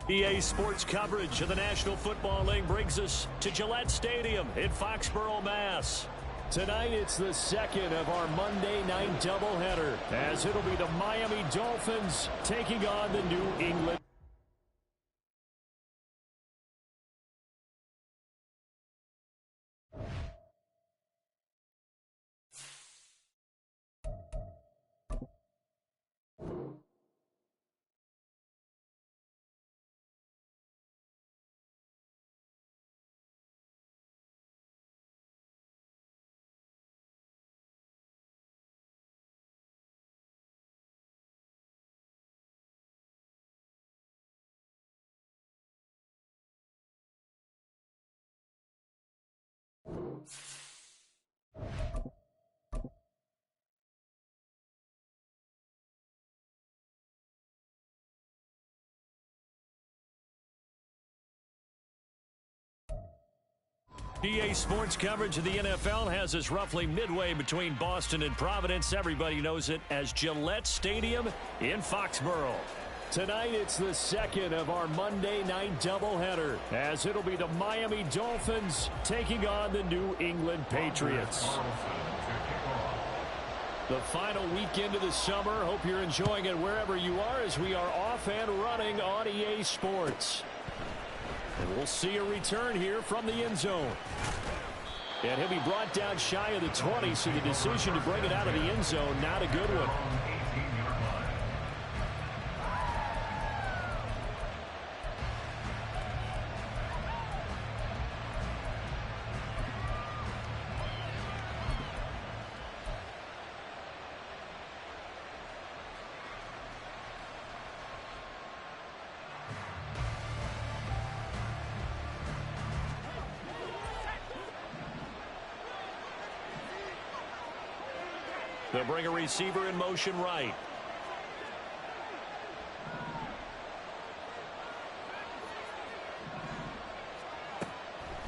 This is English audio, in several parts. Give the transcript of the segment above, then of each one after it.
EA Sports coverage of the National Football League brings us to Gillette Stadium in Foxborough, Mass. Tonight, it's the second of our Monday night doubleheader, as it'll be the Miami Dolphins taking on the New England. EA Sports coverage of the NFL has us roughly midway between Boston and Providence. Everybody knows it as Gillette Stadium in Foxborough. Tonight, it's the second of our Monday night doubleheader, as it'll be the Miami Dolphins taking on the New England Patriots. The final weekend of the summer. Hope you're enjoying it wherever you are, as we are off and running on EA Sports. And we'll see a return here from the end zone. And he'll be brought down shy of the 20, so the decision to bring it out of the end zone, not a good one. They'll bring a receiver in motion right.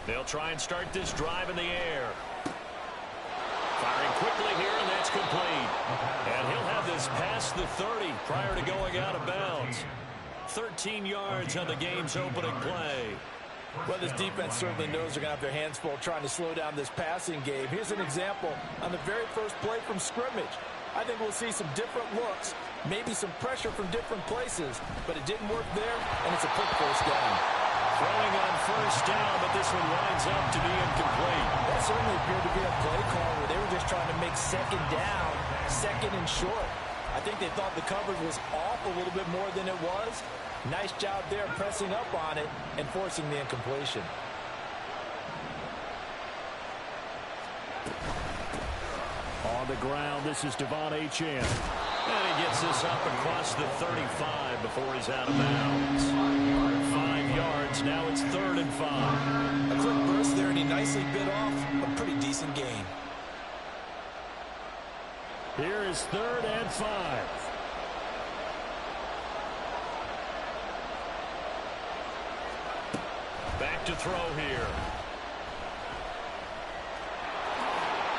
They'll try and start this drive in the air. Firing quickly here, and that's complete. And he'll have this past the 30 prior to going out of bounds. 13 yards on the game's opening play. Well, this defense certainly knows they're going to have their hands full trying to slow down this passing game. Here's an example on the very first play from scrimmage. I think we'll see some different looks, maybe some pressure from different places, but it didn't work there, and it's a quick first down. Throwing on first down, but this one winds up to be incomplete. That certainly appeared to be a play call where they were just trying to make second down, second and short. I think they thought the coverage was off a little bit more than it was. Nice job there pressing up on it and forcing the incompletion. On the ground, this is Devon Achane. And he gets this up across the 35 before he's out of bounds. 5 yards, now it's 3rd and 5. A quick burst there, and he nicely bit off a pretty decent gain. Here is 3rd and 5. Back to throw here.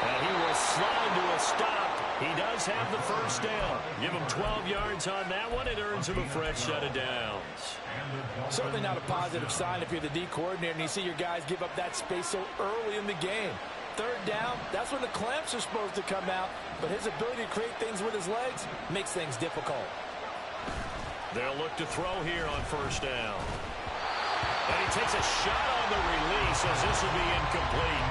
And he will slide to a stop. He does have the first down. Give him 12 yards on that one. It earns him a fresh set of downs. Certainly not a positive sign if you're the D coordinator and you see your guys give up that space so early in the game. 3rd down, that's when the clamps are supposed to come out, but his ability to create things with his legs makes things difficult. They'll look to throw here on first down. And he takes a shot on the release as this will be incomplete.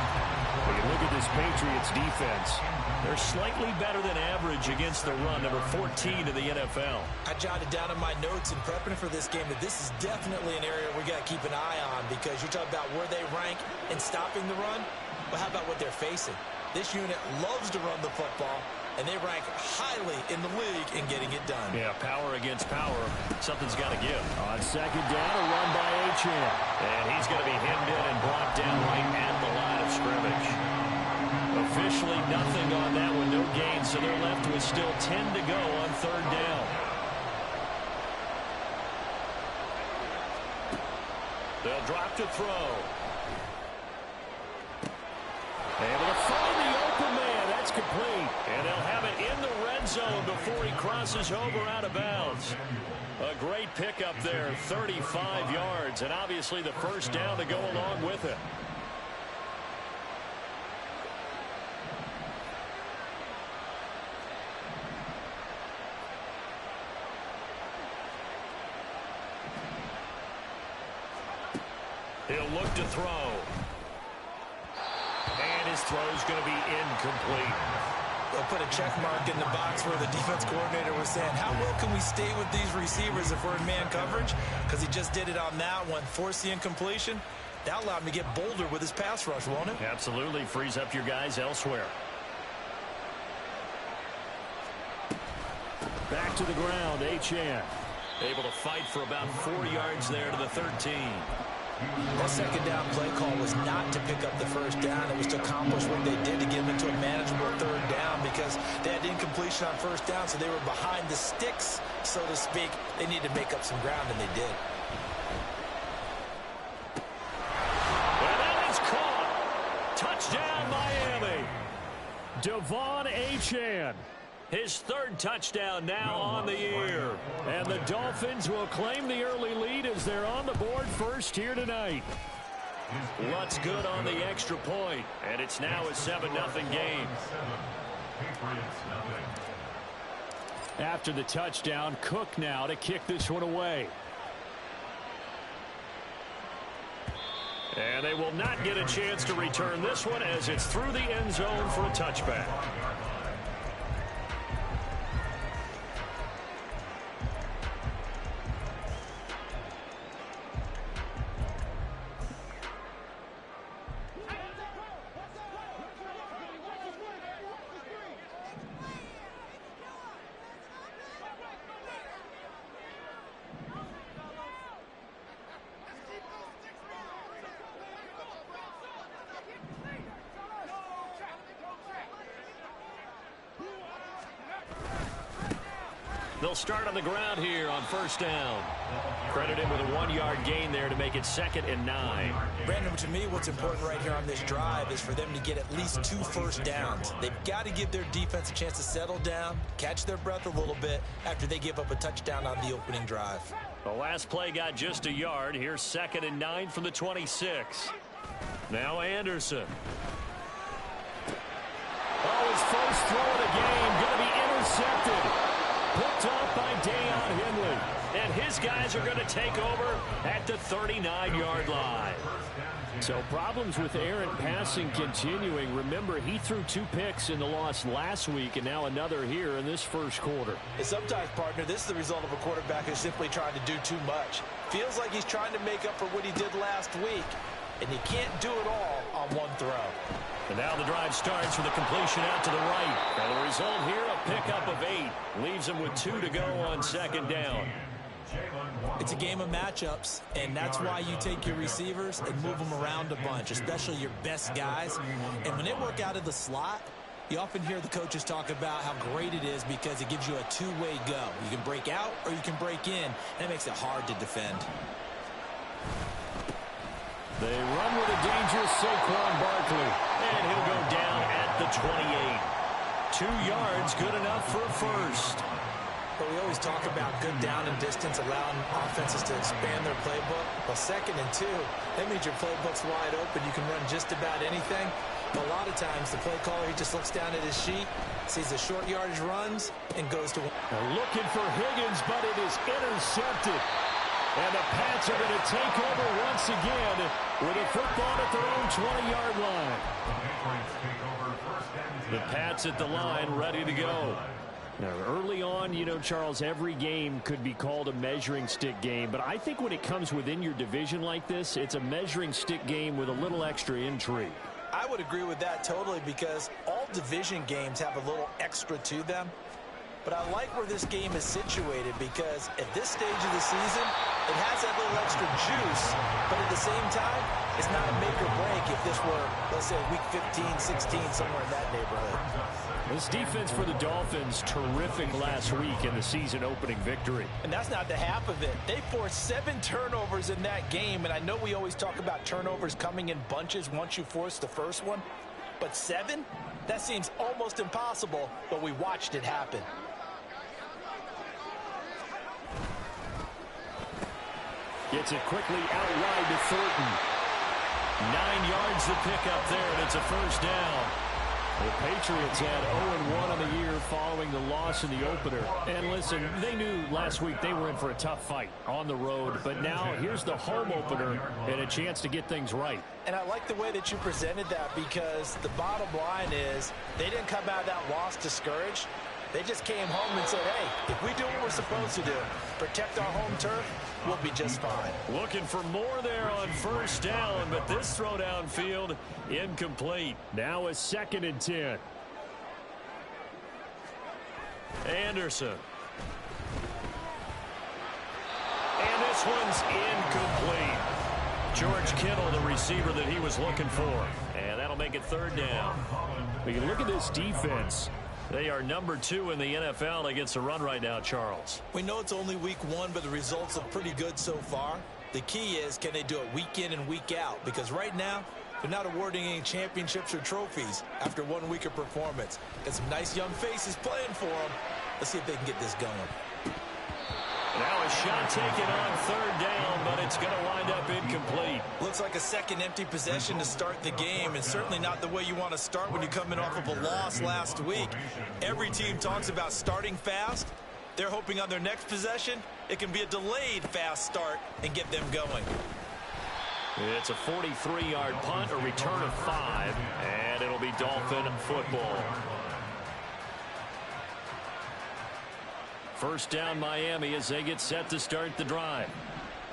When you look at this Patriots defense, they're slightly better than average against the run, number 14 in the NFL. I jotted down in my notes in prepping for this game that this is definitely an area we got to keep an eye on, because you're talking about where they rank in stopping the run. But how about what they're facing? This unit loves to run the football, and they rank highly in the league in getting it done. Yeah, power against power. Something's got to give. On second down, a run by Achane. And he's going to be hemmed in and brought down right at the line of scrimmage. Officially nothing on that one, no gain, so they're left with still 10 to go on 3rd down. They'll drop to throw. Able to find the open man. That's complete. And they'll have it in the red end zone before he crosses over out of bounds. A great pickup there, 35 yards, and obviously the first down to go along with it. He'll look to throw. And his throw's going to be incomplete. They'll put a check mark in the box where the defense coordinator was saying, how well can we stay with these receivers if we're in man coverage? Because he just did it on that one, forced the incompletion. That allowed him to get bolder with his pass rush, won't it? Absolutely. Frees up your guys elsewhere. Back to the ground, Achane. Able to fight for about 4 yards there to the 13. That second down play call was not to pick up the first down. It was to accomplish what they did to get them into a manageable third down because they had incompletion on first down, so they were behind the sticks, so to speak. They needed to make up some ground, and they did. And that is caught. Touchdown, Miami. Devon Achane. His third touchdown now on the year. And the Dolphins will claim the early lead as they're on the board first here tonight. Lutz good on the extra point, and it's now a 7-0 game. After the touchdown, Cook now to kick this one away. And they will not get a chance to return this one as it's through the end zone for a touchback. They'll start on the ground here on first down. Credit him with a 1-yard gain there to make it 2nd and 9. Brandon, to me, what's important right here on this drive is for them to get at least 2 first downs. They've got to give their defense a chance to settle down, catch their breath a little bit after they give up a touchdown on the opening drive. The last play got just a yard. Here's 2nd and 9 from the 26. Now Anderson. Oh, his first throw of the game going to be intercepted. Picked off by Deion Henley. And his guys are going to take over at the 39-yard line. So problems with errant passing continuing. Remember, he threw 2 picks in the loss last week and now another here in this first quarter. And sometimes, partner, this is the result of a quarterback who's simply trying to do too much. Feels like he's trying to make up for what he did last week. And you can't do it all on one throw. And now the drive starts with a completion out to the right. And the result here, a pickup of 8. Leaves him with 2 to go on 2nd down. It's a game of matchups, and that's why you take your receivers and move them around a bunch, especially your best guys. And when they work out of the slot, you often hear the coaches talk about how great it is because it gives you a two-way go. You can break out or you can break in. That makes it hard to defend. They run with a dangerous Saquon Barkley. And he'll go down at the 28. 2 yards, good enough for a first. But we always talk about good down and distance, allowing offenses to expand their playbook. Well, 2nd and 2, that means your playbook's wide open. You can run just about anything. But a lot of times, the play caller, he just looks down at his sheet, sees the short yardage runs, and goes to... They're looking for Higgins, but it is intercepted. And the Pats are going to take over once again with a football at their own 20-yard line. The Pats at the line, ready to go. Now, early on, you know, Charles, every game could be called a measuring stick game. But I think when it comes within your division like this, it's a measuring stick game with a little extra intrigue. I would agree with that totally because all division games have a little extra to them. But I like where this game is situated because at this stage of the season, it has that little extra juice. But at the same time, it's not a make or break if this were, let's say, week 15, 16, somewhere in that neighborhood. This defense for the Dolphins, terrific last week in the season opening victory. And that's not the half of it. They forced 7 turnovers in that game. And I know we always talk about turnovers coming in bunches once you force the first one. But 7? That seems almost impossible, but we watched it happen. Gets it quickly out wide to Thornton. 9 yards to pick up there, and it's a first down. The Patriots had 0-1 on the year following the loss in the opener. And listen, they knew last week they were in for a tough fight on the road. But now here's the home opener and a chance to get things right. And I like the way that you presented that, because the bottom line is they didn't come out of that loss discouraged. They just came home and said, hey, if we do what we're supposed to do, protect our home turf, we'll be just fine. Looking for more there on first down, but this throw downfield incomplete. Now a 2nd and 10. Anderson. And this one's incomplete. George Kittle, the receiver that he was looking for. And that'll make it 3rd down. We can look at this defense. They are number 2 in the NFL against the run right now, Charles. We know it's only week 1, but the results are pretty good so far. The key is, can they do it week in and week out? Because right now, they're not awarding any championships or trophies after 1 week of performance. Got some nice young faces playing for them. Let's see if they can get this going. Now a shot taken on 3rd down, but it's going to wind up incomplete. Looks like a second empty possession to start the game, and certainly not the way you want to start when you're coming off of a loss last week. Every team talks about starting fast. They're hoping on their next possession, it can be a delayed fast start and get them going. It's a 43-yard punt, a return of 5, and it'll be Dolphin football. First down Miami as they get set to start the drive.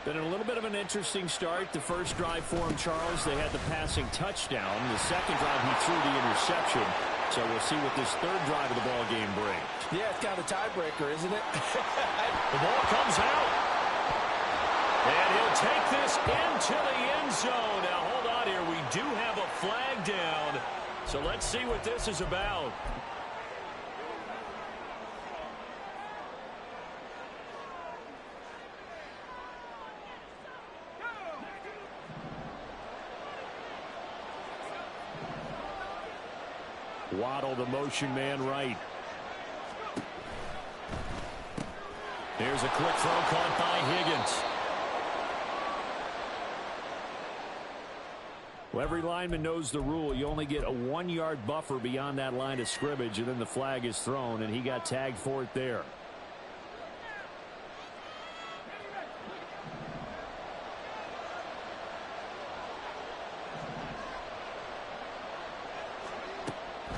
Been a little bit of an interesting start. The first drive for him, Charles, they had the passing touchdown. The second drive, he threw the interception. So we'll see what this 3rd drive of the ball game brings. Yeah, it's kind of a tiebreaker, isn't it? The ball comes out. And he'll take this into the end zone. Now, hold on here. We do have a flag down. So let's see what this is about. Waddle, the motion man, right. Here's a quick throw caught by Higgins. Well, every lineman knows the rule. You only get a 1-yard buffer beyond that line of scrimmage, and then the flag is thrown, and he got tagged for it there.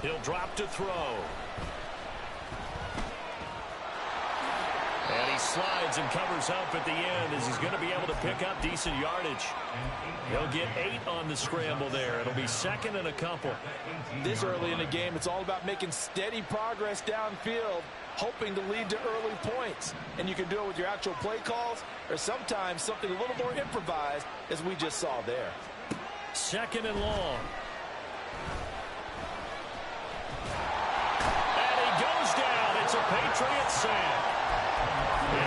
He'll drop to throw. And he slides and covers up at the end as he's going to be able to pick up decent yardage. He'll get 8 on the scramble there. It'll be 2nd and a couple. This early in the game, it's all about making steady progress downfield, hoping to lead to early points. And you can do it with your actual play calls or sometimes something a little more improvised, as we just saw there. 2nd and long. It's a Patriot sack.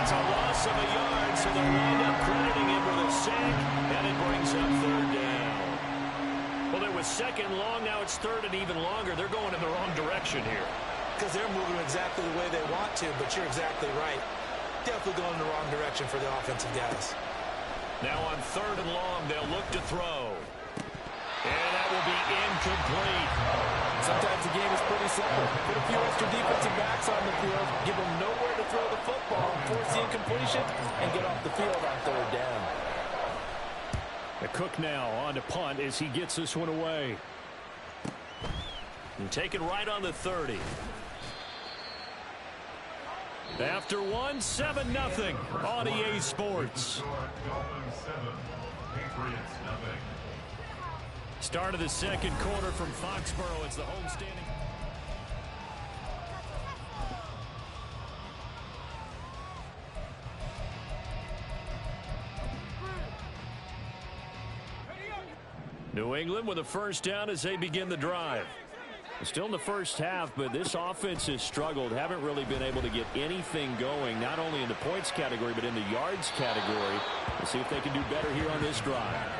It's a loss of a yard, so they'll wind up crediting him with a sack, and it brings up 3rd down. Well, it was 2nd long, now it's 3rd and even longer. They're going in the wrong direction here. Because they're moving exactly the way they want to, but you're exactly right. Definitely going in the wrong direction for the offensive guys. Now on 3rd and long, they'll look to throw. And that will be incomplete. Sometimes the game is pretty simple. Put a few extra defensive backs on the field, give them nowhere to throw the football, force the incompletion, and get off the field on 3rd down. The Cook now on to punt as he gets this one away. And taken right on the 30. After 1, 7-0 on EA Sports. Start of the 2nd quarter from Foxborough. It's the homestanding. New England with a first down as they begin the drive. Still in the first half, but this offense has struggled. Haven't really been able to get anything going, not only in the points category, but in the yards category. We'll see if they can do better here on this drive.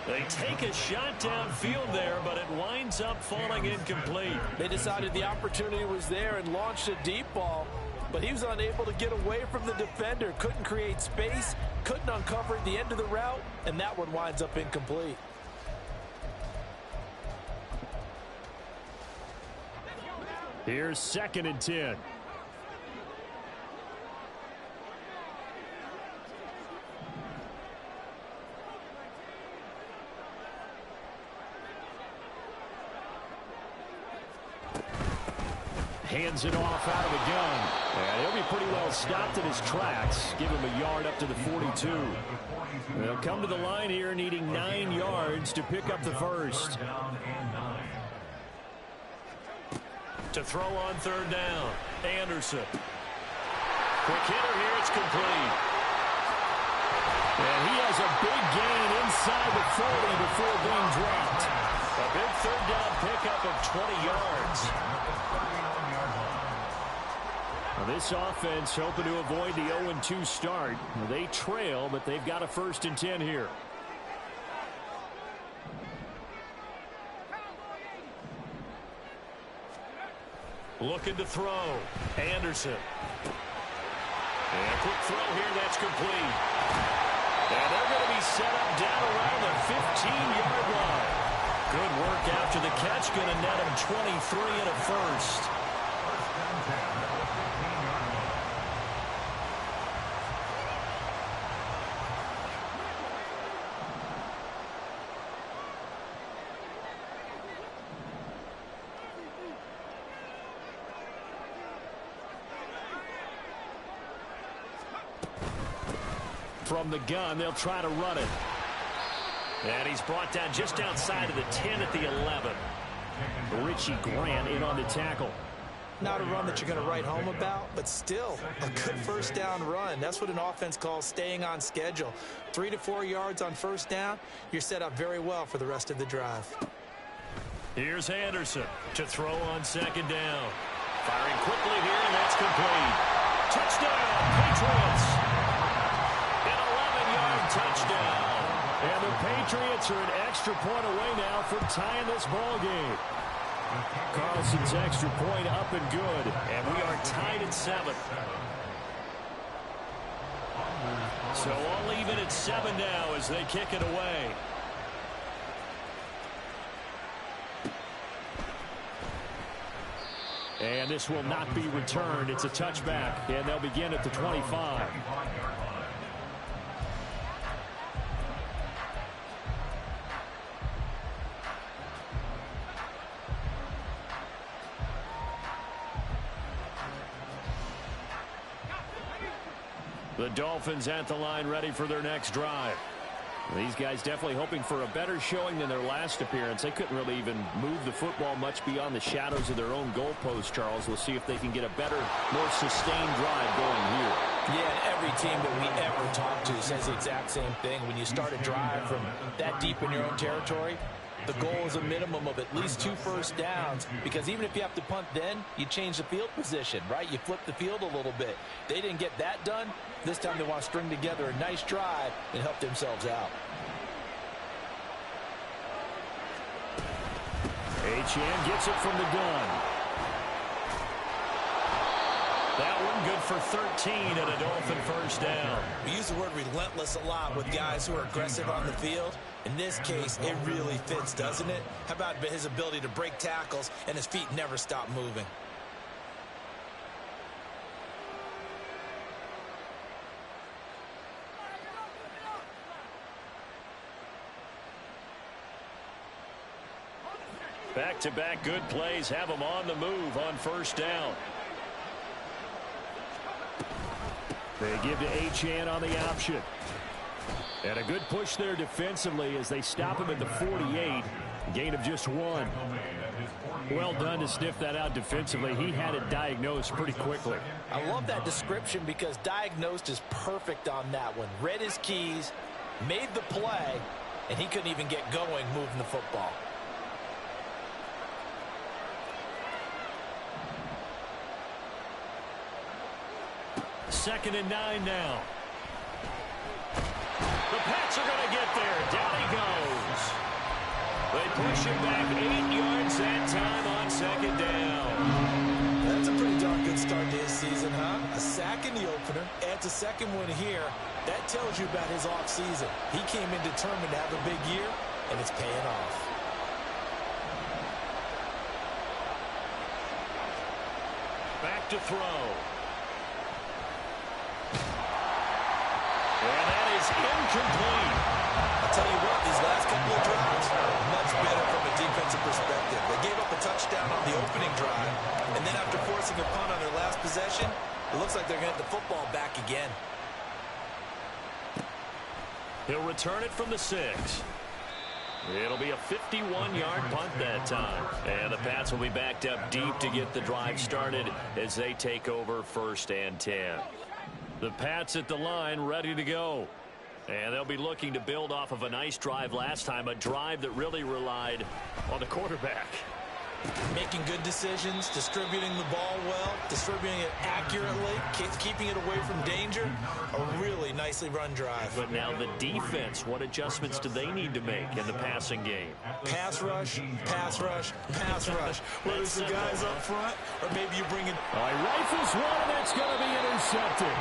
They take a shot downfield there, but it winds up falling incomplete. They decided the opportunity was there and launched a deep ball, but he was unable to get away from the defender. Couldn't create space, couldn't uncover the end of the route, and that one winds up incomplete. Here's 2nd and 10. Hands it off out of the gun. And he'll be pretty well stopped in his tracks. Give him a yard up to the 42. They'll come to the line here needing 9 yards to pick up the first. To throw on 3rd down. Anderson. Quick hitter here. It's complete. And he has a big gain inside the 40 before being dropped. A big 3rd down pickup of 20 yards. Now this offense hoping to avoid the 0-2 start. They trail, but they've got a 1st and 10 here. Looking to throw. Anderson. And a quick throw here. That's complete. And they're going to be set up down around the 15-yard line. Good work after the catch. Going to net him 23 and a first. From the gun, they'll try to run it. And he's brought down just outside of the 10 at the 11. Richie Grant in on the tackle. Not a run that you're going to write home about, but still a good 1st down run. That's what an offense calls staying on schedule. 3 to 4 yards on 1st down. You're set up very well for the rest of the drive. Here's Anderson to throw on 2nd down. Firing quickly here, and that's complete. Touchdown, Patriots. Touchdown. And the Patriots are an extra point away now from tying this ball game. Carlson's extra point up and good. And we are tied at 7. So all even at 7 now as they kick it away. And this will not be returned. It's a touchback. And they'll begin at the 25. The Dolphins at the line ready for their next drive. These guys definitely hoping for a better showing than their last appearance. They couldn't really even move the football much beyond the shadows of their own goalpost, Charles. We'll see if they can get a better, more sustained drive going here. Yeah, and every team that we ever talk to says the exact same thing. When you start a drive from that deep in your own territory, the goal is a minimum of at least 2 1st downs, because even if you have to punt then, you change the field position, right? You flip the field a little bit. They didn't get that done. This time they want to string together a nice drive and help themselves out. Achane gets it from the gun. That one good for 13 and a Dolphin 1st down. We use the word relentless a lot with guys who are aggressive on the field. In this case, it really fits, doesn't it? How about his ability to break tackles and his feet never stop moving? Back-to-back good plays have them on the move on 1st down. They give to Achane on the option. And a good push there defensively as they stop him at the 48. Gain of just 1. Well done to sniff that out defensively. He had it diagnosed pretty quickly. I love that description because diagnosed is perfect on that one. Read his keys, made the play, and he couldn't even get going moving the football. Second and 9 now. The Pats are going to get there. Down he goes. They push him back 8 yards that time on second down. That's a pretty darn good start to his season, huh? A sack in the opener, adds a second one here. That tells you about his offseason. He came in determined to have a big year, and it's paying off. Back to throw. And that is incomplete. I'll tell you what, these last couple of drives, much better from a defensive perspective. They gave up a touchdown on the opening drive, and then after forcing a punt on their last possession, it looks like they're going to get the football back again. He'll return it from the 6. It'll be a 51-yard punt that time. And the Pats will be backed up deep to get the drive started as they take over 1st and 10. The Pats at the line ready to go. And they'll be looking to build off of a nice drive last time, a drive that really relied on the quarterback. Making good decisions, distributing the ball well, distributing it accurately, keeping it away from danger. A really nicely run drive. But now the defense, what adjustments do they need to make in the passing game? Pass rush, pass rush, pass rush. Whether it's the guys up front, or maybe you bring in... All right, rifles one, and it's going to be intercepted.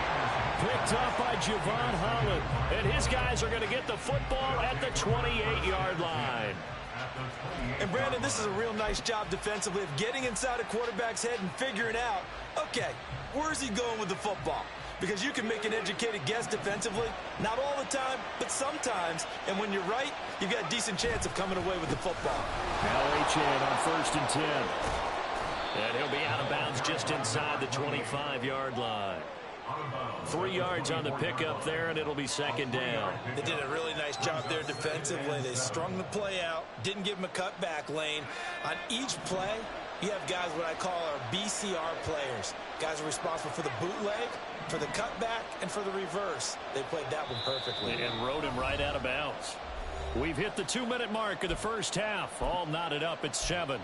Picked up by Javon Holland. And his guys are going to get the football at the 28-yard line. And, Brandon, this is a real nice job defensively of getting inside a quarterback's head and figuring out, okay, where's he going with the football? Because you can make an educated guess defensively, not all the time, but sometimes. And when you're right, you've got a decent chance of coming away with the football. Now Achane on 1st and 10. And he'll be out of bounds just inside the 25-yard line. 3 yards on the pickup there, and it'll be 2nd down. They did a really nice job there defensively. They strung the play out, didn't give him a cutback lane. On each play, you have guys what I call our BCR players. Guys are responsible for the bootleg, for the cutback, and for the reverse. They played that one perfectly. And rode him right out of bounds. We've hit the 2-minute mark of the first half. All knotted up at 7.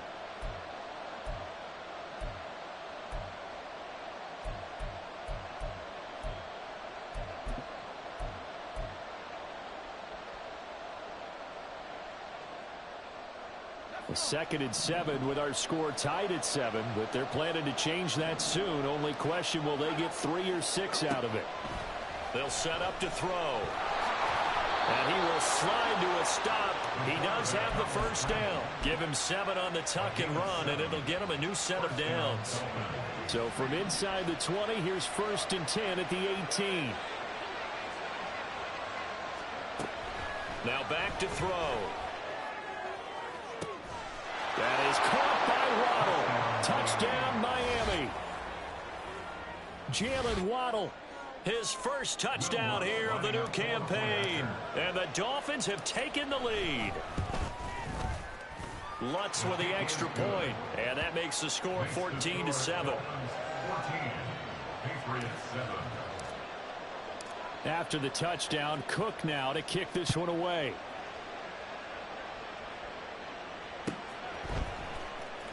A 2nd and 7 with our score tied at 7, but they're planning to change that soon. Only question, will they get 3 or 6 out of it? They'll set up to throw. And he will slide to a stop. He does have the first down. Give him 7 on the tuck and run, and it'll get him a new set of downs. So from inside the 20, here's 1st and 10 at the 18. Now back to throw. That is caught by Waddle. Touchdown, Miami. Jalen Waddle, his first touchdown here of the new campaign. And the Dolphins have taken the lead. Lutz with the extra point, and that makes the score 14-7. After the touchdown, Cook now to kick this one away.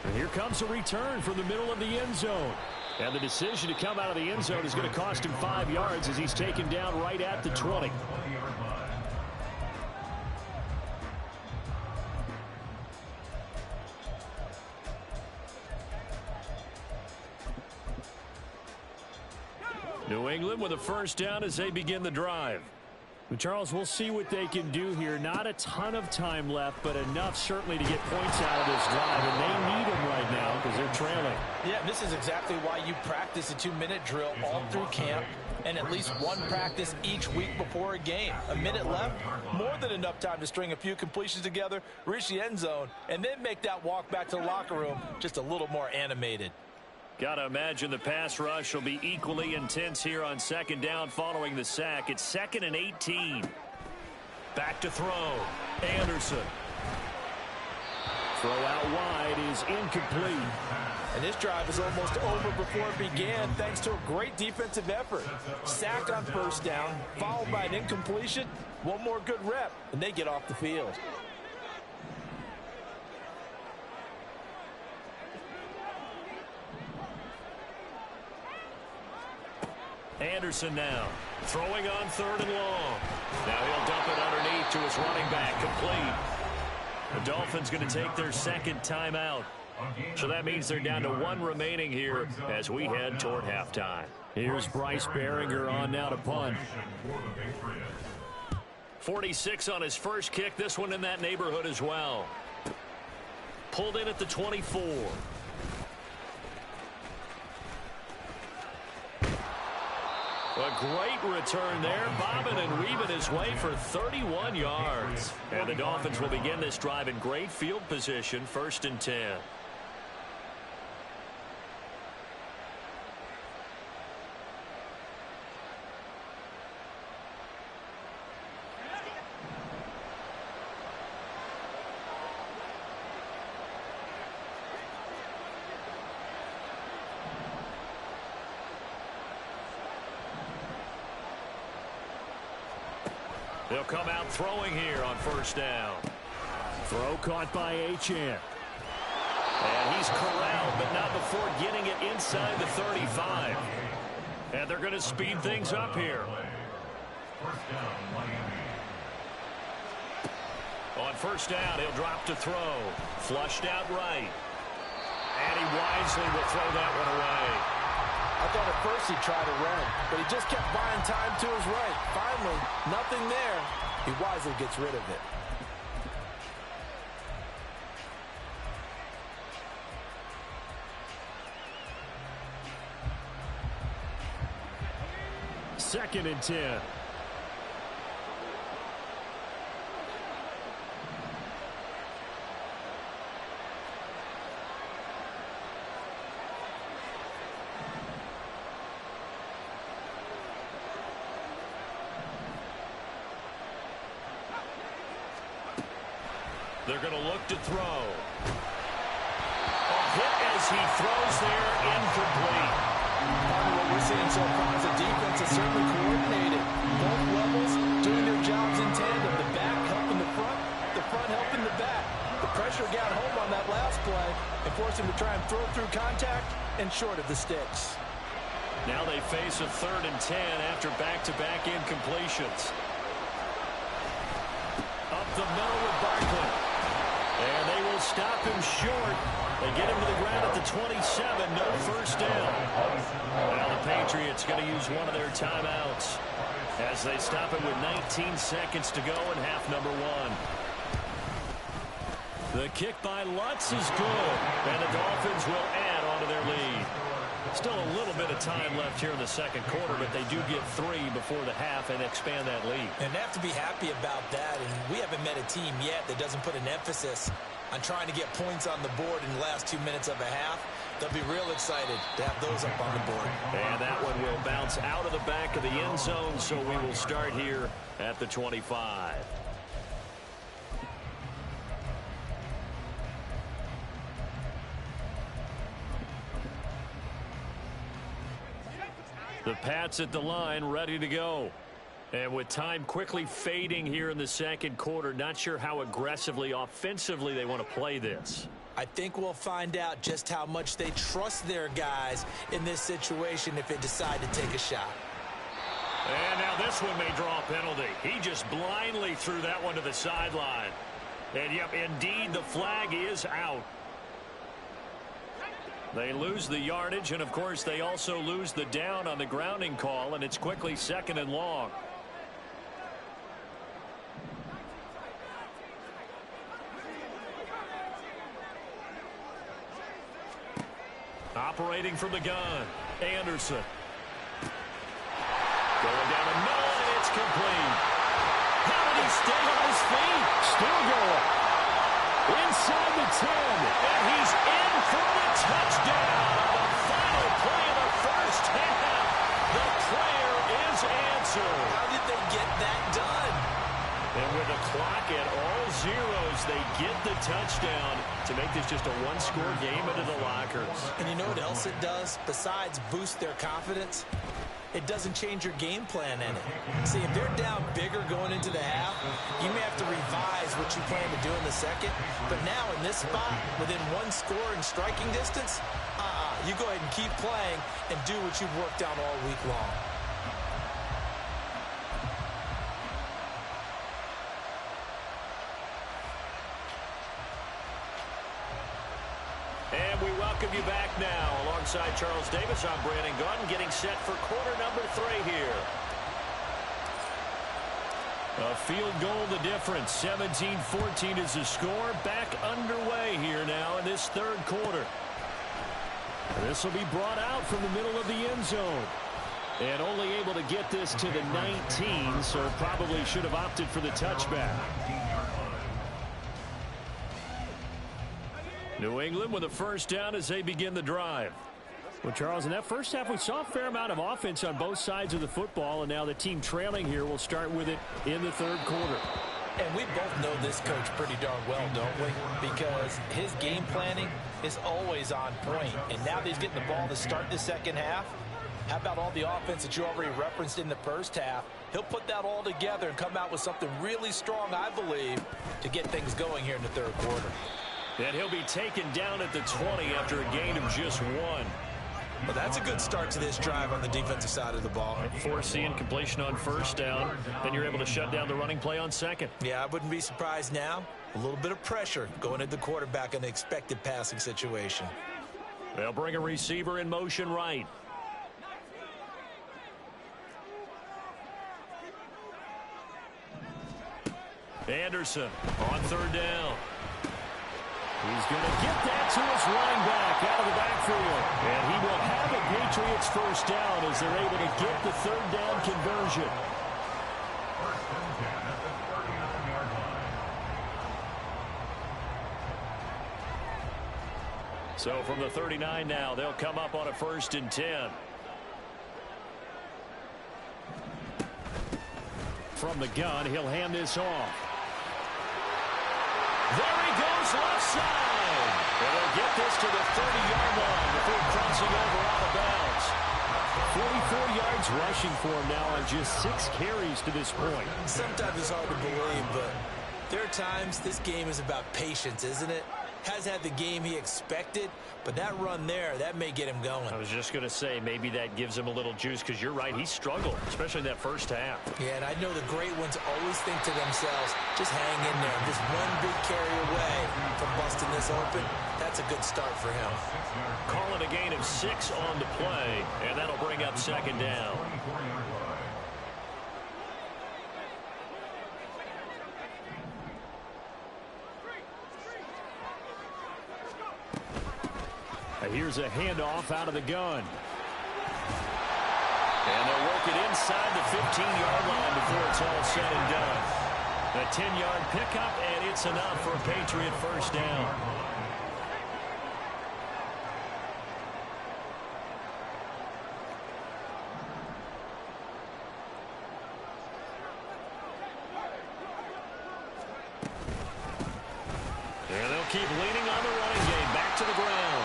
And here comes a return from the middle of the end zone. And the decision to come out of the end zone is going to cost him 5 yards as he's taken down right at the 20. New England with a first down as they begin the drive. But Charles, we'll see what they can do here. Not a ton of time left, but enough certainly to get points out of this drive. And they need them right now because they're trailing. Yeah, this is exactly why you practice a 2-minute drill all through camp and at least one practice each week before a game. A minute left, more than enough time to string a few completions together, reach the end zone, and then make that walk back to the locker room just a little more animated. Got to imagine the pass rush will be equally intense here on 2nd down following the sack. It's 2nd and 18. Back to throw. Anderson. Throw out wide is incomplete. And this drive is almost over before it began thanks to a great defensive effort. Sack on first down, followed by an incompletion. One more good rep, and they get off the field. Anderson now throwing on 3rd and long. Now he'll dump it underneath to his running back, complete. The Dolphins going to take their second timeout. So that means they're down to one remaining here as we head toward halftime. Here's Bryce Baringer on now to punt. 46 on his first kick. This one in that neighborhood as well. Pulled in at the 24. A great return there, bobbing and weaving his way for 31 yards. And the Dolphins will begin this drive in great field position, 1st and 10. They'll come out throwing here on 1st down. Throw caught by Achane. And he's corralled, but not before getting it inside the 35. And they're going to speed things up here. On 1st down, he'll drop to throw. Flushed out right. And he wisely will throw that one away. I thought at first he'd try to run, but he just kept buying time to his right. Finally, nothing there. He wisely gets rid of it. Second and 10. They're going to look to throw. A hit as he throws there, incomplete. Part of what we're seeing so far is the defense is certainly coordinated. Both levels doing their jobs in tandem. The back helping the front helping the back. The pressure got home on that last play and forced him to try and throw through contact and short of the sticks. Now they face a 3rd and 10 after back-to-back incompletions. Up the middle with Barkley. And they will stop him short. They get him to the ground at the 27. No 1st down. Now the Patriots going to use one of their timeouts as they stop it with 19 seconds to go in half number 1. The kick by Lutz is good. And the Dolphins will add on to their lead. Still a little bit of time left here in the second quarter, but they do get 3 before the half and expand that lead. And they have to be happy about that. And we haven't met a team yet that doesn't put an emphasis on trying to get points on the board in the last 2 minutes of a half. They'll be real excited to have those up on the board. And that one will bounce out of the back of the end zone, so we will start here at the 25. The Pats at the line, ready to go. And with time quickly fading here in the second quarter, not sure how aggressively, offensively they want to play this. I think we'll find out just how much they trust their guys in this situation if they decide to take a shot. And now this one may draw a penalty. He just blindly threw that one to the sideline. And, yep, indeed, the flag is out. They lose the yardage, and, of course, they also lose the down on the grounding call, and it's quickly 2nd and long. Operating from the gun, Anderson. Going down the middle, and it's complete. How did he stay on his feet? Still going. Inside the 10, and he's in for the touchdown on the final play of the first half. The prayer is answered. How did they get that done? And with the clock at all zeros, they get the touchdown to make this just a one-score game into the lockers. And you know what else it does? Besides boost their confidence, it doesn't change your game plan in it. See, if they're down bigger going into the half, you may have to revise what you plan to do in the second. But now in this spot, within one score and striking distance, you go ahead and keep playing and do what you've worked on all week long. alongside Charles Davis. I'm Brandon Gaudin, getting set for quarter number 3 here. A field goal the difference. 17-14 is the score. Back underway here now in this third quarter. This will be brought out from the middle of the end zone. And only able to get this to the 19, so probably should have opted for the touchback. New England with a first down as they begin the drive. Well, Charles, in that first half, we saw a fair amount of offense on both sides of the football, and now the team trailing here will start with it in the third quarter. And we both know this coach pretty darn well, don't we? Because his game planning is always on point. And now that he's getting the ball to start the second half, how about all the offense that you already referenced in the first half? He'll put that all together and come out with something really strong, I believe, to get things going here in the third quarter. And he'll be taken down at the 20 after a gain of just 1. Well, that's a good start to this drive on the defensive side of the ball. Forcing completion on first down. Then you're able to shut down the running play on second. Yeah, I wouldn't be surprised now. A little bit of pressure going at the quarterback in an expected passing situation. They'll bring a receiver in motion right. Anderson on third down. He's going to get that to his running back out of the backfield. And he will have a Patriots first down as they're able to get the third down conversion. So from the 39 now, they'll come up on a 1st and 10. From the gun, he'll hand this off. There he goes left side. And they'll get this to the 30-yard line before crossing over out of bounds. 44 yards rushing for him now on just 6 carries to this point. Sometimes it's hard to believe, but there are times this game is about patience, isn't it? Has had the game he expected, but that run there, that may get him going. I was just going to say, maybe that gives him a little juice, because you're right, he struggled, especially in that first half. Yeah, and I know the great ones always think to themselves, just hang in there. Just one big carry away from busting this open. That's a good start for him. Calling a gain of 6 on the play, and that'll bring up second down. Here's a handoff out of the gun. And they'll work it inside the 15-yard line before it's all said and done. A 10-yard pickup, and it's enough for a Patriot first down. And they'll keep leaning on the running game. Back to the ground.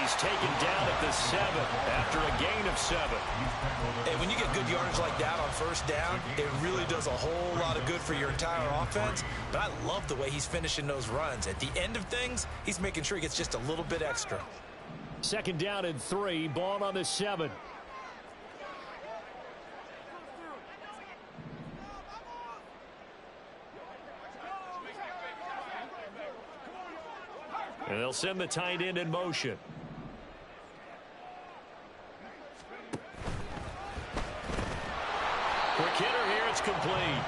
He's taken down at the 7 after a gain of 7. And when you get good yardage like that on first down, it really does a whole lot of good for your entire offense. But I love the way he's finishing those runs. At the end of things, he's making sure he gets just a little bit extra. 2nd down and 3, ball on the 7. And they'll send the tight end in motion. Quick hitter here, it's complete.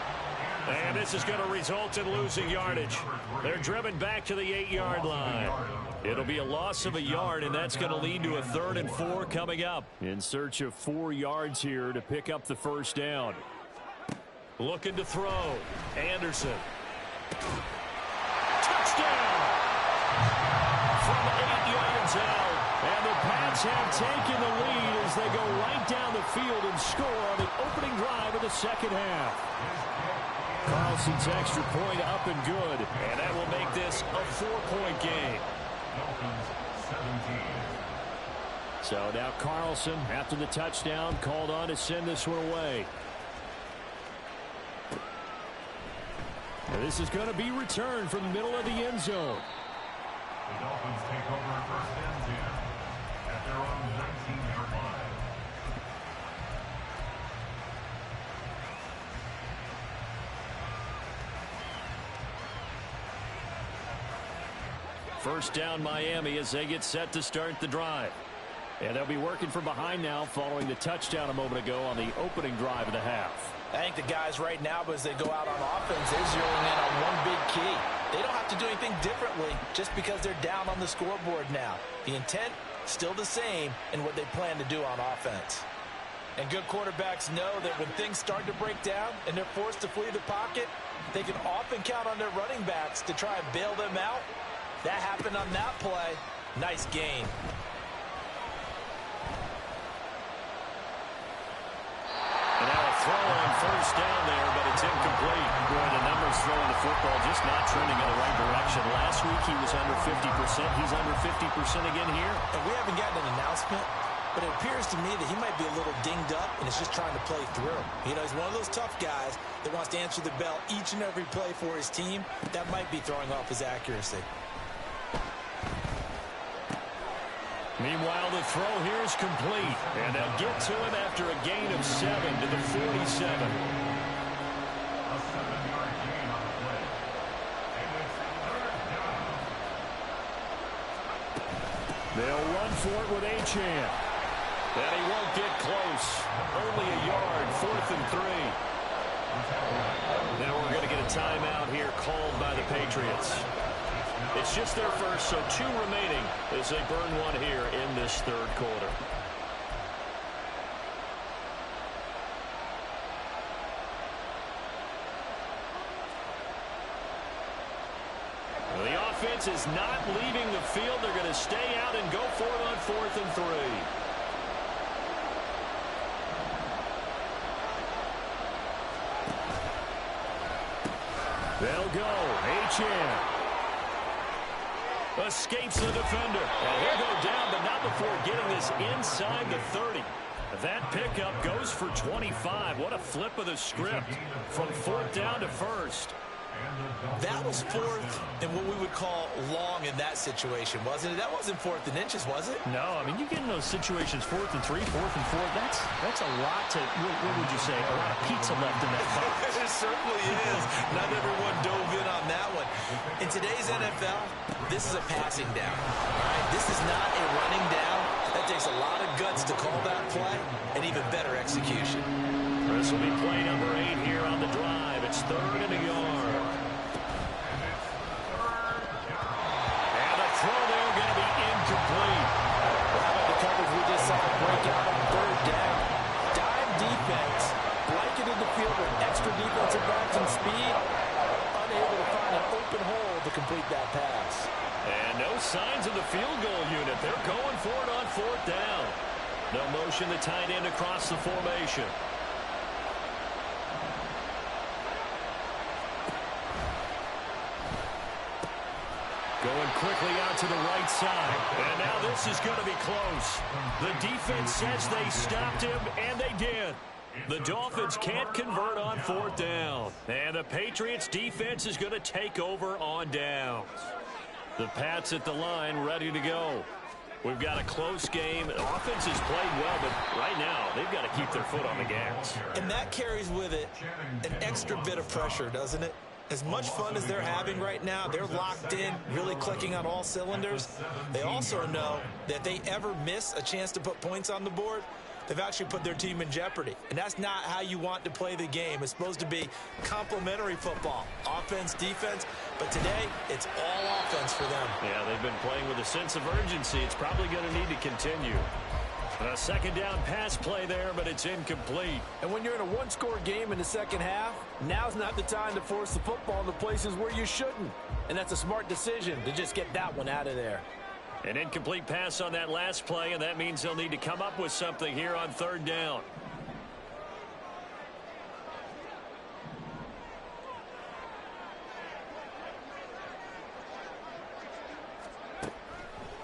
And this is going to result in losing yardage. They're driven back to the 8-yard line. It'll be a loss of a yard, and that's going to lead to a 3rd and 4 coming up. In search of 4 yards here to pick up the first down. Looking to throw. Anderson. Touchdown! From 8 yards out. And the Pats have taken the lead as they go right down the field and score on the opening drive of the second half. Carlson's extra point up and good. And that will make this a 4-point game. So now Carlson, after the touchdown, called on to send this one away. And this is going to be returned from the middle of the end zone. The Dolphins take over 1st and 10 at their own 19-yard line. First down Miami as they get set to start the drive. And they'll be working from behind now following the touchdown a moment ago on the opening drive of the half. I think the guys right now, as they go out on offense, they're zeroing in on one big key. They don't have to do anything differently just because they're down on the scoreboard now. The intent, still the same in what they plan to do on offense. And good quarterbacks know that when things start to break down and they're forced to flee the pocket, they can often count on their running backs to try and bail them out. That happened on that play. Nice gain. And now a throw on first down there, but it's incomplete. Boy, the numbers throwing the football just not trending in the right direction. Last week he was under 50%. He's under 50% again here. And we haven't gotten an announcement, but it appears to me that he might be a little dinged up and is just trying to play through. You know, he's one of those tough guys that wants to answer the bell each and every play for his team. That might be throwing off his accuracy. Meanwhile, the throw here is complete. And they'll get to him after a gain of 7 to the 47. A 7-yard gain on the play. And it's third down. They'll run for it with Achane. And he won't get close. Only a yard, 4th and 3. Now we're going to get a timeout here called by the Patriots. It's just their first, so 2 remaining as they burn one here in this third quarter. The offense is not leaving the field. They're going to stay out and go for it on 4th and 3. They'll go. Achane. Escapes the defender. And he'll go down, but not before getting this inside the 30. That pickup goes for 25. What a flip of the script from 4th down to 1st. That was 4th and what we would call long in that situation, wasn't it? That wasn't 4th and inches, was it? No, I mean, you get in those situations 4th and 3, 4th and 4. That's a lot to, what would you say, a lot of pizza left in that box. It certainly is. Not everyone dove in on that one. In today's NFL, this is a passing down. All right? This is not a running down. That takes a lot of guts to call that play and even better execution. This will be play number 8 here on the drive. It's 3rd and a yard. And the throw there going to be incomplete. How about the coverage we just saw break out on 3rd down? Dime defense, blanketed the field with extra defensive backs and speed, unable to find an open hole to complete that pass. And no signs of the field goal unit. They're going for it on 4th down. They'll motion the tight end across the formation. Going quickly out to the right side. And now this is going to be close. The defense says they stopped him, and they did. The Dolphins can't convert on 4th down. And the Patriots defense is going to take over on downs. The Pats at the line ready to go. We've got a close game. The offense has played well, but right now they've got to keep their foot on the gas. And that carries with it an extra bit of pressure, doesn't it? As much fun as they're having right now, they're locked in, really clicking on all cylinders. They also know that if they ever miss a chance to put points on the board, they've actually put their team in jeopardy. And that's not how you want to play the game. It's supposed to be complementary football, offense, defense. But today, it's all offense for them. Yeah, they've been playing with a sense of urgency. It's probably going to need to continue. A 2nd down pass play there, but it's incomplete. And when you're in a one-score game in the second half, now's not the time to force the football in the places where you shouldn't. And that's a smart decision to just get that one out of there. An incomplete pass on that last play, and that means they'll need to come up with something here on 3rd down.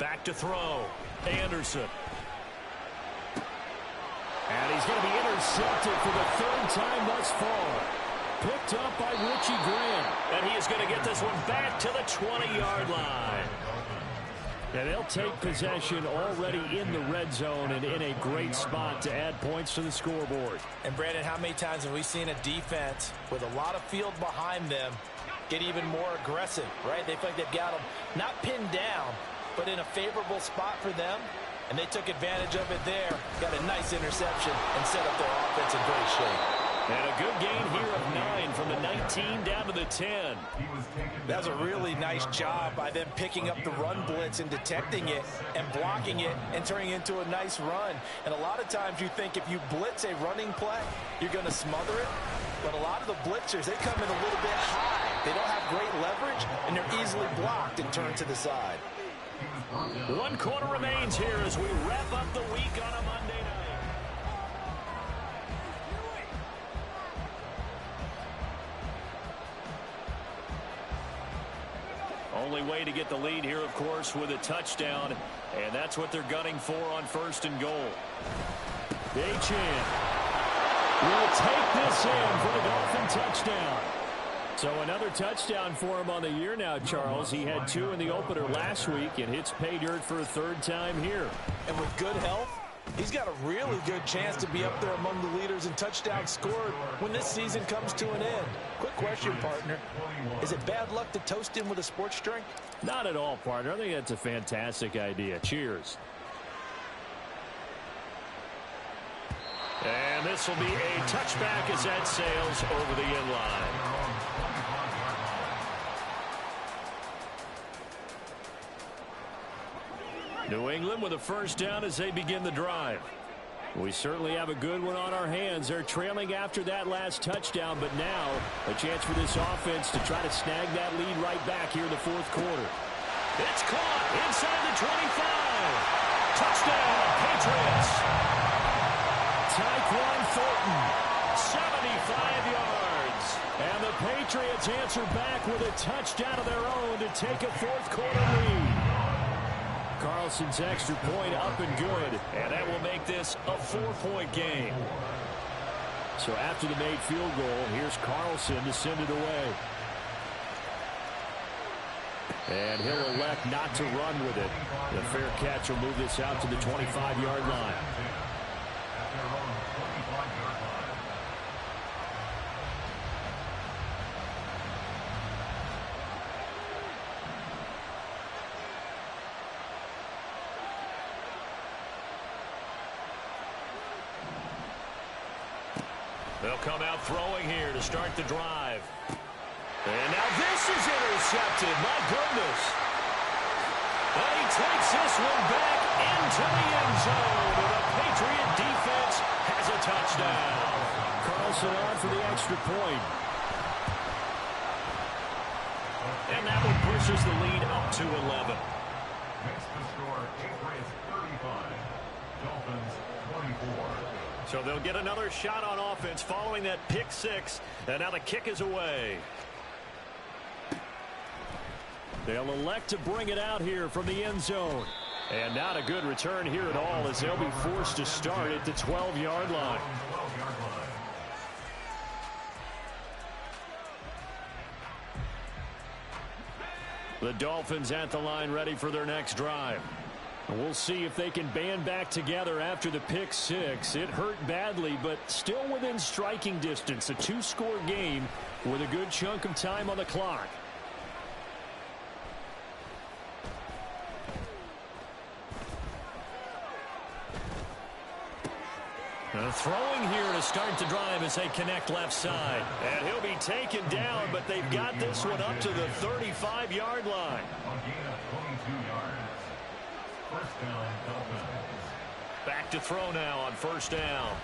Back to throw. Anderson. And he's going to be intercepted for the 3rd time thus far. Picked up by Richie Graham. And he is going to get this one back to the 20-yard line. And they'll take possession already in the red zone and in a great spot to add points to the scoreboard. And, Brandon, how many times have we seen a defense with a lot of field behind them get even more aggressive, right? They feel like they've got them not pinned down, but in a favorable spot for them. And they took advantage of it there. Got a nice interception and set up their offense in great shape. And a good gain here of 9 from the 19 down to the 10. That was a really nice job by them picking up the run blitz and detecting it and blocking it and turning it into a nice run. And a lot of times you think if you blitz a running play, you're going to smother it. But a lot of the blitzers, they come in a little bit high. They don't have great leverage, and they're easily blocked and turned to the side. 1 quarter remains here as we wrap up the week on a Monday night. Only way to get the lead here, of course, with a touchdown, and that's what they're gunning for on 1st and goal. Achane will take this in for the Dolphin touchdown. So another touchdown for him on the year now, Charles. He had 2 in the opener last week and hits pay dirt for a 3rd time here. And with good health, he's got a really good chance to be up there among the leaders in touchdowns scored when this season comes to an end. Quick question, partner. Is it bad luck to toast him with a sports drink? Not at all, partner. I think that's a fantastic idea. Cheers. And this will be a touchback as that sails over the end line. New England with a 1st down as they begin the drive. We certainly have a good one on our hands. They're trailing after that last touchdown, but now a chance for this offense to try to snag that lead right back here in the 4th quarter. It's caught inside the 25. Touchdown, Patriots. Tyquan Thornton, 75 yards. And the Patriots answer back with a touchdown of their own to take a 4th quarter lead. Carlson's extra point up and good, and that will make this a 4-point game. So after the made field goal, here's Carlson to send it away. And he'll elect not to run with it. The fair catch will move this out to the 25-yard line. They'll come out throwing here to start the drive. And now this is intercepted. My goodness. And he takes this one back into the end zone. And the Patriot defense has a touchdown. Carlson on for the extra point. And that one pushes the lead up to 11. Makes the score Patriots 35, Dolphins 24. So they'll get another shot on offense following that pick 6. And now the kick is away. They'll elect to bring it out here from the end zone. And not a good return here at all as they'll be forced to start at the 12-yard line. The Dolphins at the line ready for their next drive. We'll see if they can band back together after the pick 6. It hurt badly, but still within striking distance. A 2-score game with a good chunk of time on the clock. Throwing here to start the drive as they connect left side. And he'll be taken down, but they've got this one up to the 35-yard line. Back to throw now on 1st down.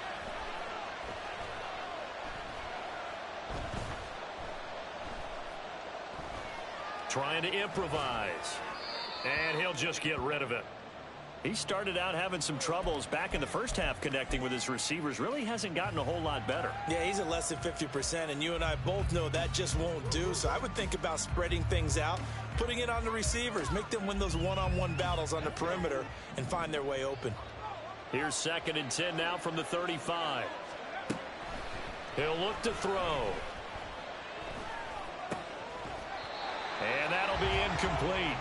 Trying to improvise. And he'll just get rid of it. He started out having some troubles back in the first half connecting with his receivers. Really hasn't gotten a whole lot better. Yeah, he's at less than 50%, and you and I both know that just won't do. So I would think about spreading things out, putting it on the receivers, make them win those one-on-one battles on the perimeter and find their way open. Here's 2nd and 10 now from the 35. He'll look to throw. And that'll be incomplete.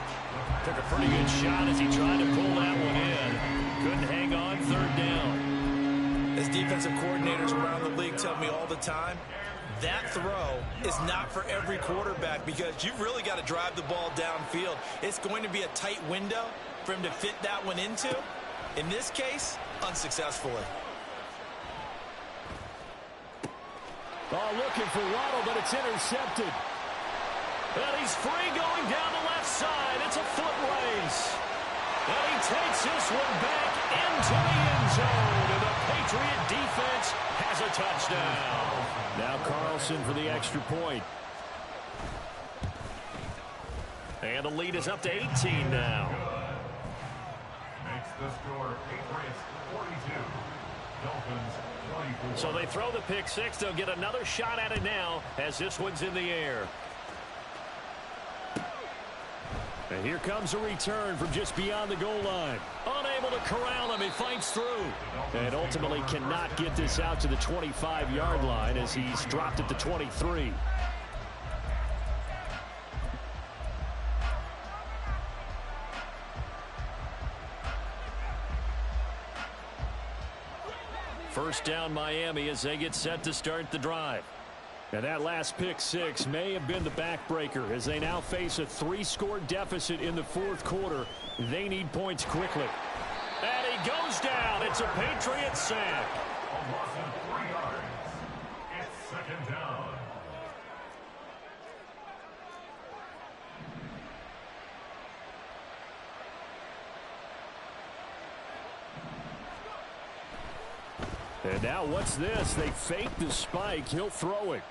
Took a pretty good shot as he tried to pull that one in. Couldn't hang on 3rd down. As defensive coordinators around the league tell me all the time, that throw is not for every quarterback because you've really got to drive the ball downfield. It's going to be a tight window for him to fit that one into. In this case, unsuccessfully. Oh, looking for Waddle, but it's intercepted. And he's free going down the left side. It's a foot race. And he takes this one back into the end zone. And the Patriot defense has a touchdown. Now Carlson for the extra point. And the lead is up to 18 now. Makes the score Patriots 42, Dolphins 24. So they throw the pick six. They'll get another shot at it now as this one's in the air. And here comes a return from just beyond the goal line. Unable to corral him. He fights through. And ultimately cannot get this out to the 25-yard line as he's dropped at the 23. First down Miami as they get set to start the drive. And that last pick six may have been the backbreaker as they now face a 3-score deficit in the fourth quarter. They need points quickly. And he goes down. It's a Patriot sack. A loss of 3 yards. It's second down. And now what's this? They fake the spike. He'll throw it.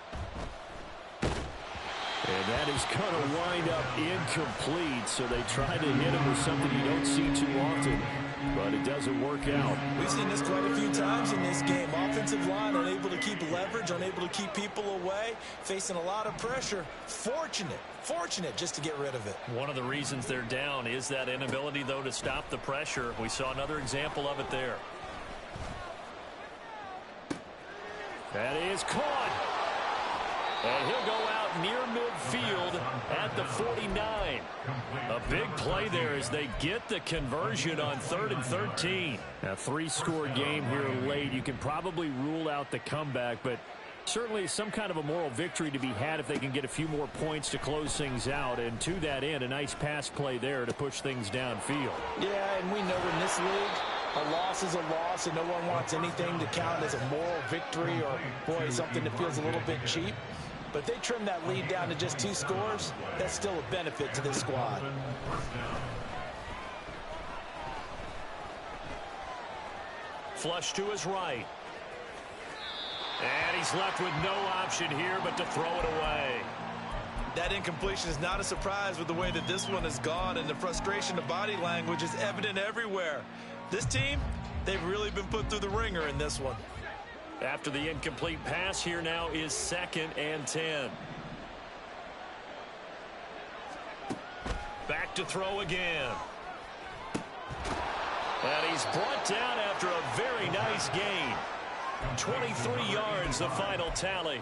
And that is going to wind up incomplete. So they try to hit him with something you don't see too often. But it doesn't work out. We've seen this quite a few times in this game. Offensive line unable to keep leverage, unable to keep people away, facing a lot of pressure. Fortunate just to get rid of it. One of the reasons they're down is that inability, though, to stop the pressure. We saw another example of it there. That is caught. And he'll go out near midfield at the 49. A big play there as they get the conversion on 3rd and 13. A 3-score game here late. You can probably rule out the comeback, but certainly some kind of a moral victory to be had if they can get a few more points to close things out. And to that end, a nice pass play there to push things downfield. Yeah, and we know in this league, a loss is a loss, and no one wants anything to count as a moral victory or, boy, something that feels a little bit cheap. But if they trim that lead down to just 2 scores, that's still a benefit to this squad. Flush to his right. And he's left with no option here but to throw it away. That incompletion is not a surprise with the way that this one has gone, and the frustration of body language is evident everywhere. This team, they've really been put through the ringer in this one. After the incomplete pass, here now is 2nd and 10. Back to throw again. And he's brought down after a very nice gain. 23 yards, the final tally.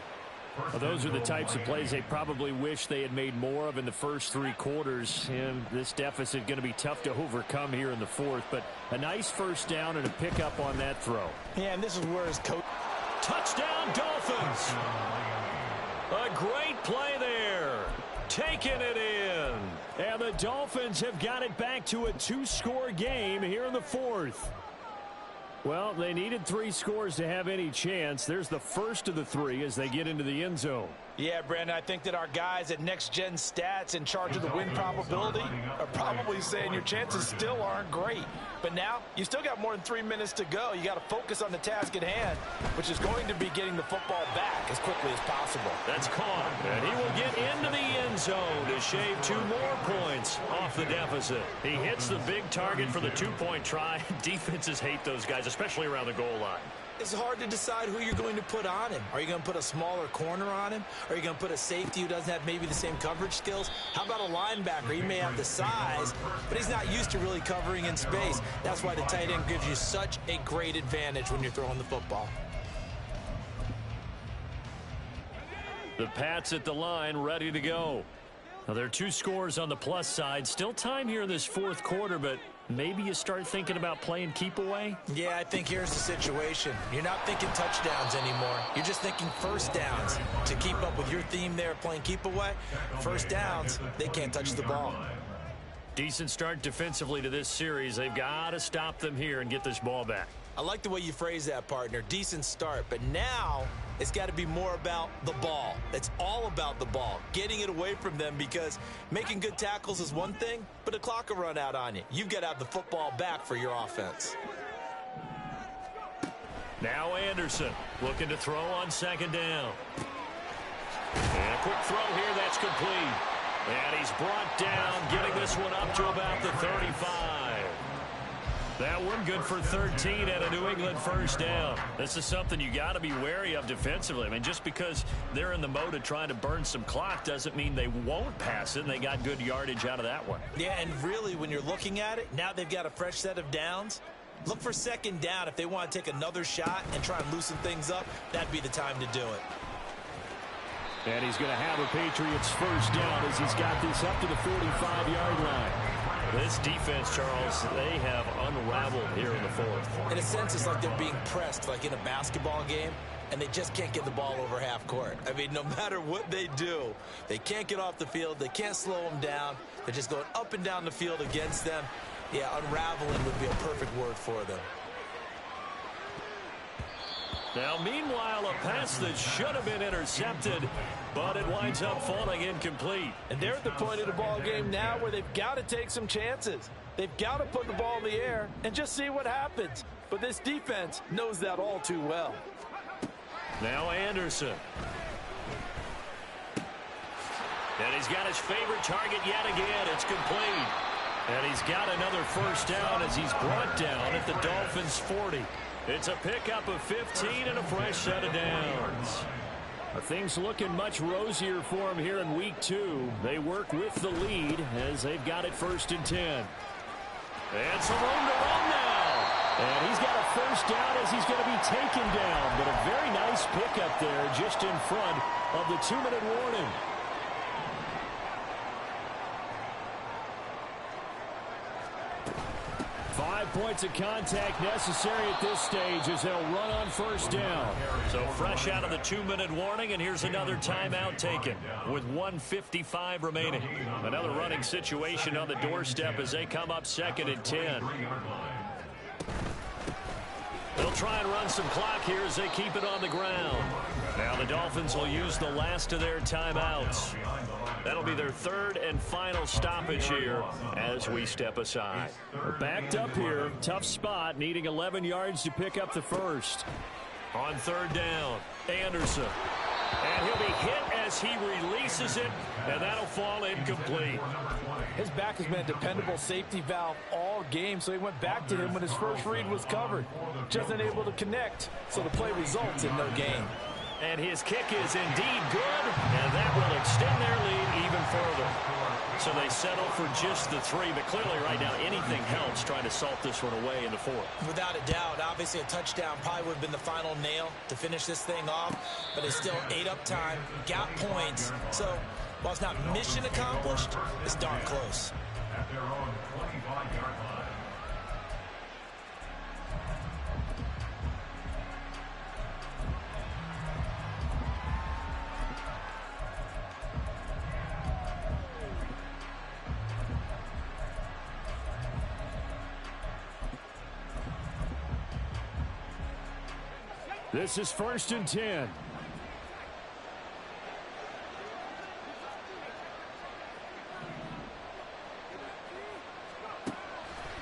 Well, those are the types of plays they probably wish they had made more of in the first 3 quarters. And this deficit going to be tough to overcome here in the fourth. But a nice first down and a pickup on that throw. Yeah, and this is where his coach... Touchdown, Dolphins! A great play there. Taking it in. And the Dolphins have got it back to a 2-score game here in the fourth. Well, they needed 3 scores to have any chance. There's the first of the 3 as they get into the end zone. Yeah, Brandon, I think that our guys at Next Gen Stats in charge of the win probability are probably saying your chances still aren't great. But now, you still got more than 3 minutes to go. You got to focus on the task at hand, which is going to be getting the football back as quickly as possible. That's caught, and he will get into the end zone to shave 2 more points off the deficit. He hits the big target for the 2-point try. Defenses hate those guys, especially around the goal line. It's hard to decide who you're going to put on him. Are you going to put a smaller corner on him? Are you going to put a safety who doesn't have maybe the same coverage skills? How about a linebacker? He may have the size, but he's not used to really covering in space. That's why the tight end gives you such a great advantage when you're throwing the football. The Pats at the line, ready to go. Now, there are 2 scores on the plus side. Still time here in this fourth quarter, but maybe you start thinking about playing keep away? Yeah, I think here's the situation. You're not thinking touchdowns anymore. You're just thinking first downs. To keep up with your theme there, playing keep away, first downs, they can't touch the ball. Decent start defensively to this series. They've got to stop them here and get this ball back. I like the way you phrase that, partner. Decent start, but now it's got to be more about the ball. It's all about the ball, getting it away from them, because making good tackles is one thing, but the clock will run out on you. You've got to have the football back for your offense. Now Anderson looking to throw on second down. And a quick throw here, that's complete. And he's brought down, getting this one up to about the 35. That one good for 13 and a New England first down. This is something you got to be wary of defensively. I mean, just because they're in the mode of trying to burn some clock doesn't mean they won't pass it, and they got good yardage out of that one. Yeah, and really, when you're looking at it, now they've got a fresh set of downs. Look for second down. If they want to take another shot and try and loosen things up, that'd be the time to do it. And he's going to have a Patriots first down as he's got this up to the 45-yard line. This defense, Charles, they have unraveled here in the fourth. In a sense, it's like they're being pressed, like in a basketball game, and they just can't get the ball over half court. I mean, no matter what they do, they can't get off the field. They can't slow them down. They're just going up and down the field against them. Yeah, unraveling would be a perfect word for them. Now, meanwhile, a pass that should have been intercepted, but it winds up falling incomplete. And they're at the point of the ball game now where they've got to take some chances. They've got to put the ball in the air and just see what happens. But this defense knows that all too well. Now Anderson. And he's got his favorite target yet again. It's complete. And he's got another first down as he's brought down at the Dolphins' 40. It's a pickup of 15 and a fresh set of downs. Things looking much rosier for him here in week 2. They work with the lead as they've got it first and 10. And some room to run now. And he's got a first down as he's going to be taken down. But a very nice pickup there just in front of the 2-minute warning. Points of contact necessary at this stage as they'll run on first down. So fresh out of the 2-minute warning, and here's another timeout taken with 1:55 remaining. Another running situation on the doorstep as they come up second and 10. They'll try and run some clock here as they keep it on the ground. Now the Dolphins will use the last of their timeouts. That'll be their third and final stoppage here as we step aside. We're backed up here. Tough spot, needing 11 yards to pick up the first. On third down, Anderson. And he'll be hit as he releases it, and that'll fall incomplete. His back has been a dependable safety valve all game, so he went back to him when his first read was covered. Just unable to connect, so the play results in no gain. And his kick is indeed good, and that will extend their lead even further. So they settle for just the 3, but clearly right now anything helps trying to salt this one away in the fourth. Without a doubt, obviously a touchdown probably would have been the final nail to finish this thing off, but it's still ate up time, got points. So while it's not mission accomplished, it's darn close. At their own 25-yard line. This is first and 10.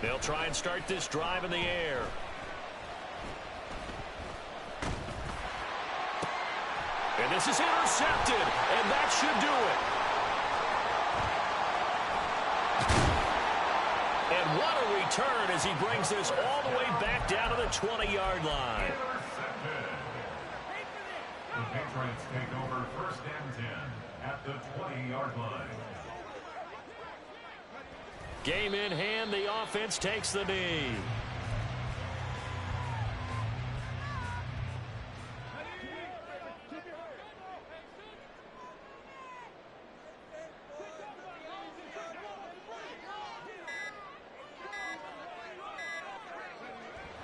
They'll try and start this drive in the air. And this is intercepted, and that should do it. And what a return as he brings this all the way back down to the 20-yard line. The Patriots take over first and 10 at the 20-yard line. Game in hand, the offense takes the knee.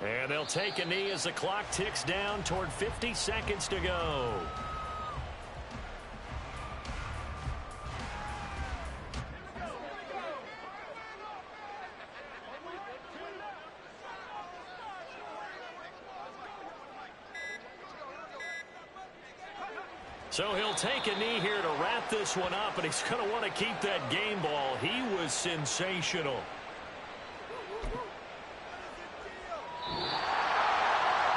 And they'll take a knee as the clock ticks down toward 50 seconds to go. So he'll take a knee here to wrap this one up, and he's going to want to keep that game ball. He was sensational.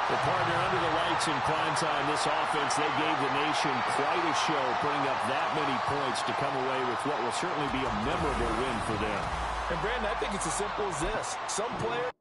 The partner under the lights in prime time, this offense, they gave the nation quite a show, putting up that many points to come away with what will certainly be a memorable win for them. And Brandon, I think it's as simple as this. Some players